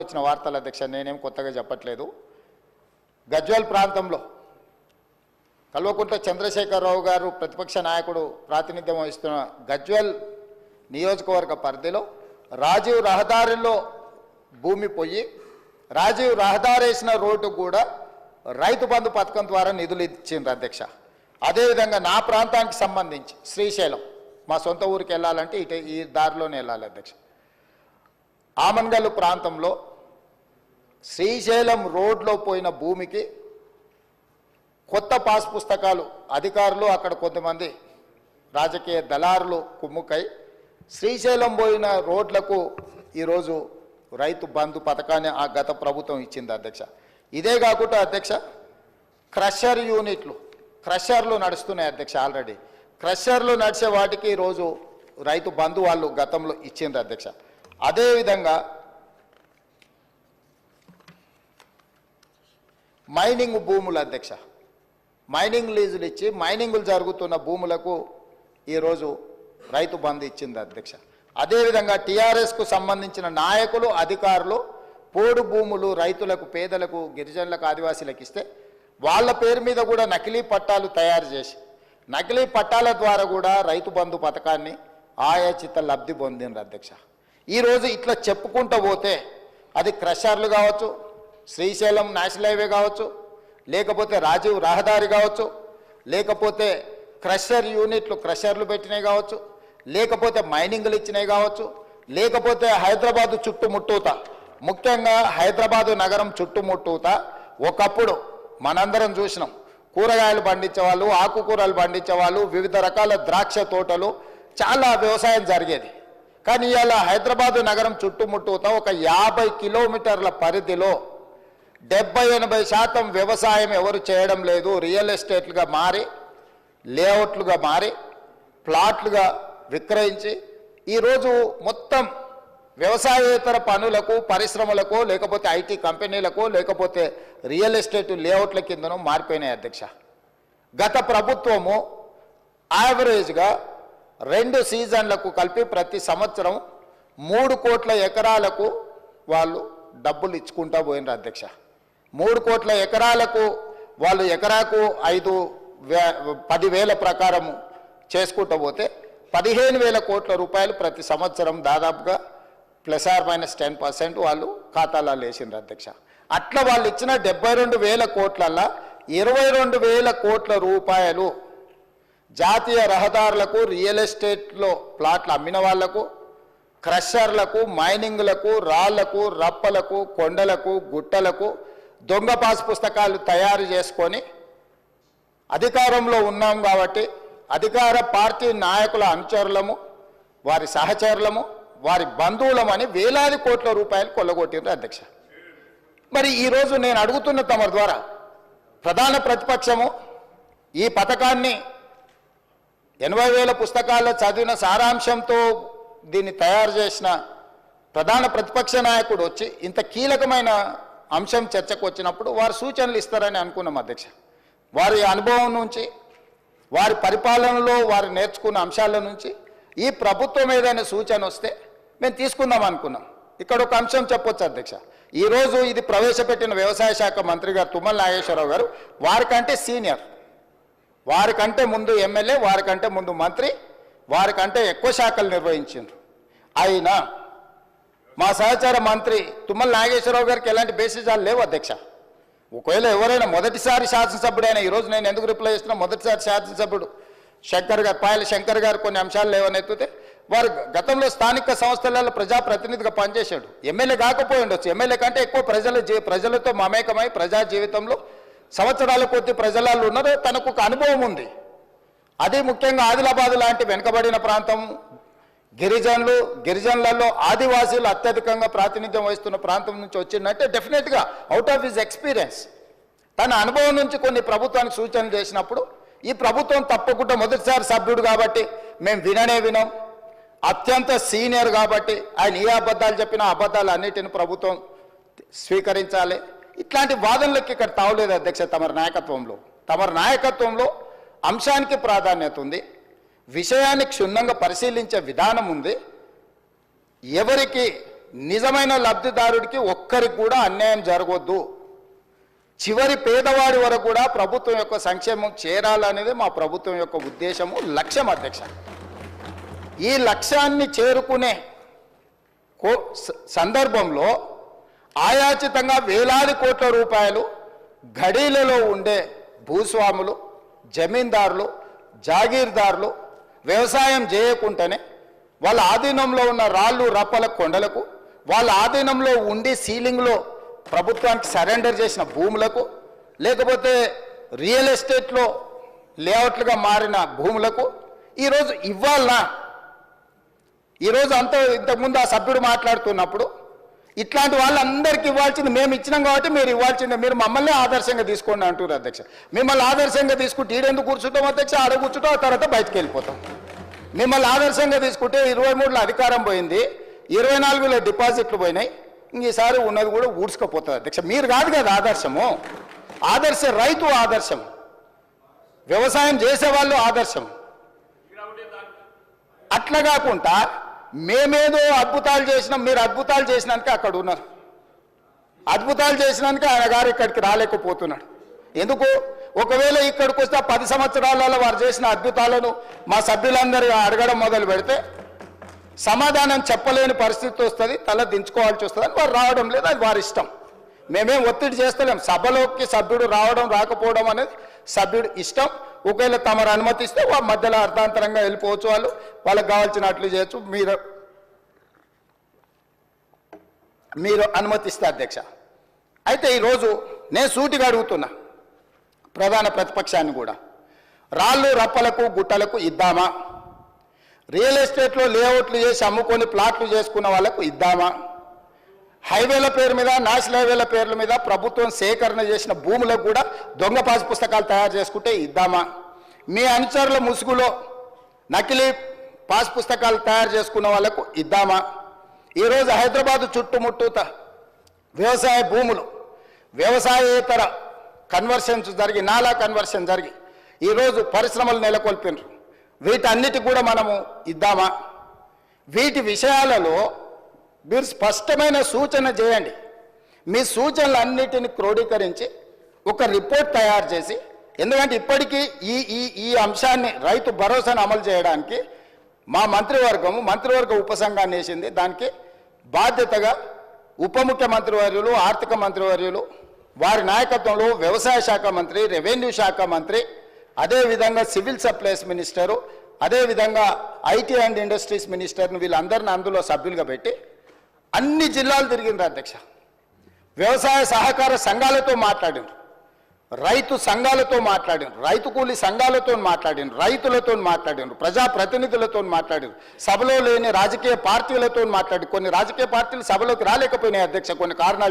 వచ్చిన వార్తల అధ్యక్ష నేనేం కొత్తగా చెప్పట్లేదు. గజ్వేల్ ప్రాంతంలో కల్వకుంట్ల చంద్రశేఖరరావు గారు ప్రతిపక్ష నాయకుడు ప్రాతినిధ్యం వహిస్తున్న గజ్వేల్ నియోజకవర్గ పరిధిలో రాజీవ్ రహదారిలో భూమి పోయి రాజీవ్ రహదారి వేసిన రోడ్డు కూడా రైతు బంధు పథకం ద్వారా నిధులు ఇచ్చిండ్రు అధ్యక్ష. అదేవిధంగా నా ప్రాంతానికి సంబంధించి శ్రీశైలం మా సొంత ఊరికి వెళ్ళాలంటే ఇటు ఈ దారిలోనే వెళ్ళాలి అధ్యక్ష. ఆమన్గల్ ప్రాంతంలో శ్రీశైలం రోడ్లో పోయిన భూమికి కొత్త పాస్ పుస్తకాలు అధికారులు అక్కడ కొంతమంది రాజకీయ దళారులు కుమ్ముకై శ్రీశైలం పోయిన రోడ్లకు ఈరోజు రైతు బంధు పథకాన్ని ఆ గత ప్రభుత్వం ఇచ్చింది అధ్యక్ష. ఇదే కాకుండా అధ్యక్ష క్రషర్ యూనిట్లు క్రషర్లు నడుస్తున్నాయి అధ్యక్ష. ఆల్రెడీ క్రషర్లు నడిచే వాటికి ఈరోజు రైతు బంధు వాళ్ళు గతంలో ఇచ్చింది అధ్యక్ష. అదేవిధంగా మైనింగ్ భూములు అధ్యక్ష, మైనింగ్ లీజులు ఇచ్చి మైనింగులు జరుగుతున్న భూములకు ఈరోజు రైతు బంధు ఇచ్చింది అధ్యక్ష. అదేవిధంగా టీఆర్ఎస్కు సంబంధించిన నాయకులు అధికారులు పోడు భూములు రైతులకు పేదలకు గిరిజనులకు ఆదివాసీలకు ఇస్తే వాళ్ళ పేరు మీద కూడా నకిలీ పట్టాలు తయారు చేసి నకిలీ పట్టాల ద్వారా కూడా రైతు బంధు పథకాన్ని ఆయాచిత లబ్ధి పొందిండ్రు అధ్యక్ష. ఈరోజు ఇట్లా చెప్పుకుంటూ పోతే అది క్రషర్లు కావచ్చు, శ్రీశైలం నేషనల్ హైవే కావచ్చు, లేకపోతే రాజీవ్ రహదారి కావచ్చు, లేకపోతే క్రషర్ యూనిట్లు క్రషర్లు పెట్టినవి కావచ్చు, లేకపోతే మైనింగ్లు ఇచ్చినవి కావచ్చు, లేకపోతే హైదరాబాదు చుట్టుముట్టూత ముఖ్యంగా హైదరాబాదు నగరం చుట్టుముట్టూత ఒకప్పుడు మనందరం చూసినాం. కూరగాయలు పండించేవాళ్ళు, ఆకుకూరలు పండించేవాళ్ళు, వివిధ రకాల ద్రాక్ష తోటలు, చాలా వ్యవసాయం జరిగేది. కానీ ఇవాళ హైదరాబాదు నగరం చుట్టుముట్టూత ఒక 50 కిలోమీటర్ల పరిధిలో 70-80% వ్యవసాయం ఎవరు చేయడం లేదు. రియల్ ఎస్టేట్లుగా మారి, లేఅవుట్లుగా మారి, ప్లాట్లుగా విక్రయించి ఈరోజు మొత్తం వ్యవసాయేతర పనులకు, పరిశ్రమలకు, లేకపోతే ఐటీ కంపెనీలకు, లేకపోతే రియల్ ఎస్టేట్ లేఅవుట్ల కిందనూ మారిపోయినాయి అధ్యక్ష. గత ప్రభుత్వము యావరేజ్గా 2 సీజన్లకు కలిపి ప్రతి సంవత్సరం 3 కోట్ల ఎకరాలకు వాళ్ళు డబ్బులు ఇచ్చుకుంటూ పోయినారు అధ్యక్ష. 3 కోట్ల ఎకరాలకు వాళ్ళు ఎకరాకు 10,000 ప్రకారము చేసుకుంటూ పోతే 15,000 కోట్ల రూపాయలు ప్రతి సంవత్సరం దాదాపుగా +-10% వాళ్ళు ఖాతాలలో వేసిండ్రు అధ్యక్ష. అట్లా వాళ్ళు ఇచ్చిన 72,000 కోట్లల్లో 22,000 కోట్ల రూపాయలు జాతీయ రహదారులకు, రియల్ ఎస్టేట్లో ప్లాట్లు అమ్మిన వాళ్లకు, క్రషర్లకు, మైనింగ్లకు, రాళ్లకు, రప్పలకు, కొండలకు, గుట్టలకు దొంగ పాస్ పుస్తకాలు తయారు చేసుకొని అధికారంలో ఉన్నాం కాబట్టి అధికార పార్టీ నాయకుల అనుచరులము, వారి సహచరులము, వారి బంధువులమని వేలాది కోట్ల రూపాయలు కొల్లగొట్టిండ్రు అధ్యక్ష. మరి ఈరోజు నేను అడుగుతున్న తమరి ద్వారా ప్రధాన ప్రతిపక్షము ఈ పథకాన్ని 80,000 పుస్తకాల్లో చదివిన సారాంశంతో దీన్ని తయారు చేసిన ప్రధాన ప్రతిపక్ష నాయకుడు వచ్చి ఇంత కీలకమైన అంశం చర్చకు వచ్చినప్పుడు వారు సూచనలు ఇస్తారని అనుకున్నాం అధ్యక్ష. వారి అనుభవం నుంచి, వారి పరిపాలనలో వారు నేర్చుకున్న అంశాల నుంచి ఈ ప్రభుత్వం ఏదైనా సూచన వస్తే మేము తీసుకుందాం అనుకున్నాం. ఇక్కడ ఒక అంశం చెప్పొచ్చు అధ్యక్ష. ఈరోజు ఇది ప్రవేశపెట్టిన వ్యవసాయ శాఖ మంత్రి గారు తుమ్మల నాగేశ్వరరావు గారు వారికంటే సీనియర్, వారికంటే ముందు ఎమ్మెల్యే, వారికంటే ముందు మంత్రి, వారికంటే ఎక్కువ శాఖలు నిర్వహించారు. అయినా మా సహచార మంత్రి తుమ్మల నాగేశ్వరరావు గారికి ఎలాంటి బేసిజాలు లేవు అధ్యక్ష. ఒకవేళ ఎవరైనా మొదటిసారి శాసనసభ్యుడైనా, ఈరోజు నేను ఎందుకు రిప్లై చేస్తున్నా, మొదటిసారి శాసనసభ్యుడు శంకర్ గారు, పాయల శంకర్ గారు కొన్ని అంశాలు లేవనెత్తితే వారు గతంలో స్థానిక సంస్థలలో ప్రజాప్రతినిధిగా పనిచేశాడు. ఎమ్మెల్యే కాకపోయి ఉండొచ్చు, ఎమ్మెల్యే కంటే ఎక్కువ ప్రజలతో మమేకమై ప్రజా జీవితంలో సంవత్సరాల కొద్ది ప్రజలలో ఉన్నారు. తనకు ఒక అనుభవం ఉంది. అది ముఖ్యంగా ఆదిలాబాద్ లాంటి వెనుకబడిన ప్రాంతం, గిరిజనులలో ఆదివాసీలు అత్యధికంగా ప్రాతినిధ్యం వహిస్తున్న ప్రాంతం నుంచి వచ్చిందంటే డెఫినెట్గా అవుట్ ఆఫ్ హిజ్ ఎక్స్పీరియన్స్ తన అనుభవం నుంచి కొన్ని ప్రభుత్వానికి సూచనలు చేసినప్పుడు ఈ ప్రభుత్వం తప్పకుండా మొదటిసారి సభ్యుడు కాబట్టి మేము వినం, అత్యంత సీనియర్ కాబట్టి ఆయన ఏ అబద్ధాలు చెప్పినా అబద్ధాలు అన్నిటిని ప్రభుత్వం స్వీకరించాలి. ఇట్లాంటి వాదనలకు ఇక్కడ తావలేదు అధ్యక్ష. తమరి నాయకత్వంలో అంశానికి ప్రాధాన్యత ఉంది, విషయాన్ని క్షుణ్ణంగా పరిశీలించే విధానం ఉంది. ఎవరికి నిజమైన లబ్ధిదారుడికి ఒక్కరికి కూడా అన్యాయం జరగొద్దు, చివరి పేదవాడి వరకు కూడా ప్రభుత్వం యొక్క సంక్షేమం చేరాలనేది మా ప్రభుత్వం యొక్క ఉద్దేశము, లక్ష్యం అధ్యక్ష. ఈ లక్ష్యాన్ని చేరుకునే సందర్భంలో ఆయాచితంగా వేలాది కోట్ల రూపాయలు గడీలలో ఉండే భూస్వాములు, జమీందారులు, జాగీర్దారులు వ్యవసాయం చేయకుండానే వాళ్ళ ఆధీనంలో ఉన్న రాళ్ళు రప్పల కొండలకు, వాళ్ళ ఆధీనంలో ఉండి సీలింగ్లో ప్రభుత్వానికి సరెండర్ చేసిన భూములకు, లేకపోతే రియల్ ఎస్టేట్లో లేఅవుట్లుగా మారిన భూములకు ఈరోజు ఇవ్వాలనా? ఈరోజు అంతా ఇంతకుముందు ఆ సభ్యుడు మాట్లాడుతున్నప్పుడు ఇట్లాంటి వాళ్ళందరికీ ఇవ్వాల్సింది మేము ఇచ్చినాం కాబట్టి మీరు ఇవ్వాల్సిందే, మీరు మమ్మల్ని ఆదర్శంగా తీసుకోండి అంటారు అధ్యక్ష. మిమ్మల్ని ఆదర్శంగా తీసుకుంటే ఈడెందుకు కూర్చుంటాం అధ్యక్ష? ఆడ కూర్చుంటాం, ఆ తర్వాత బయటకు వెళ్ళిపోతాం. మిమ్మల్ని ఆదర్శంగా తీసుకుంటే 23లో అధికారం పోయింది, 24లో డిపాజిట్లు పోయినాయి, ఈసారి ఉన్నది కూడా ఊడ్చుకపోతుంది అధ్యక్ష. మీరు కాదు కదా ఆదర్శము, ఆదర్శ రైతు ఆదర్శం, వ్యవసాయం చేసేవాళ్ళు ఆదర్శం. అట్లా కాకుండా మేమేదో అద్భుతాలు చేసినాం, మీరు అద్భుతాలు చేసినాక అక్కడ ఉన్నారు, అద్భుతాలు చేసినాక ఆయన గారు ఇక్కడికి రాలేకపోతున్నాడు. ఎందుకు? ఒకవేళ ఇక్కడికి వస్తే 10 సంవత్సరాలలో వారు చేసిన అద్భుతాలను మా సభ్యులందరూ అడగడం మొదలు పెడితే సమాధానం చెప్పలేని పరిస్థితి వస్తుంది, తల దించుకోవాల్సి వస్తుంది అని వారు రావడం లేదు, అది వారి ఇష్టం. మేమేం ఒత్తిడి చేస్తలేం. సభలోకి సభ్యుడు రావడం రాకపోవడం అనేది సభ్యుడు ఇష్టం. ఒకవేళ తమరు అనుమతిస్తే వాళ్ళ మధ్యలో అర్థాంతరంగా వెళ్ళిపోవచ్చు, వాళ్ళకి కావాల్సినట్లు చేయొచ్చు, మీరు అనుమతిస్తే అధ్యక్ష. అయితే ఈరోజు నేను సూటిగా అడుగుతున్నా ప్రధాన ప్రతిపక్షాన్ని కూడా, రాళ్ళు రప్పలకు గుట్టలకు ఇద్దామా? రియల్ ఎస్టేట్లో లేఅవుట్లు చేసి అమ్ముకొని ప్లాట్లు చేసుకున్న వాళ్ళకు ఇద్దామా? హైవేల పేరు మీద, నేషనల్ హైవేల పేర్ల మీద ప్రభుత్వం సేకరణ చేసిన భూములకు కూడా దొంగ పాస్ పుస్తకాలు తయారు చేసుకుంటే ఇద్దామా? మీ అనుచరుల ముసుగులో నకిలీ పాస్ పుస్తకాలు తయారు చేసుకున్న వాళ్ళకు ఇద్దామా? ఈరోజు హైదరాబాదు చుట్టుముట్టూత వ్యవసాయ భూములు, వ్యవసాయేతర కన్వర్షన్స్ జరిగి, నాలా కన్వర్షన్ జరిగి ఈరోజు పరిశ్రమలు నెలకొల్పినారు. వీటన్నిటి కూడా మనము ఇద్దామా? వీటి విషయాలలో మీరు స్పష్టమైన సూచన చేయండి. మీ సూచనలన్నిటిని క్రోడీకరించి ఒక రిపోర్ట్ తయారు చేసి, ఎందుకంటే ఇప్పటికీ ఈ అంశాన్ని రైతు భరోసాను అమలు చేయడానికి మా మంత్రివర్గ ఉపసంఘాన్ని వేసింది. దానికి బాధ్యతగా ఉప ముఖ్యమంత్రి వర్యులు, ఆర్థిక మంత్రి వర్యులు, వారి నాయకత్వంలో వ్యవసాయ శాఖ మంత్రి, రెవెన్యూ శాఖ మంత్రి, అదేవిధంగా సివిల్ సప్లైస్ మినిస్టరు, అదేవిధంగా ఐటీ అండ్ ఇండస్ట్రీస్ మినిస్టర్ని వీళ్ళందరినీ అందులో సభ్యులుగా పెట్టి అన్ని జిల్లాలు తిరిగిండ్రు అధ్యక్ష. వ్యవసాయ సహకార సంఘాలతో మాట్లాడిండ్రు, రైతు సంఘాలతో మాట్లాడిండ్రు, రైతు కూలీ సంఘాలతో మాట్లాడిండ్రు, రైతులతో మాట్లాడిండ్రు, ప్రజాప్రతినిధులతో మాట్లాడిండ్రు, సభలో లేని రాజకీయ పార్టీలతో మాట్లాడి, కొన్ని రాజకీయ పార్టీలు సభలోకి రాలేకపోయినాయి అధ్యక్ష కొన్ని కారణాలు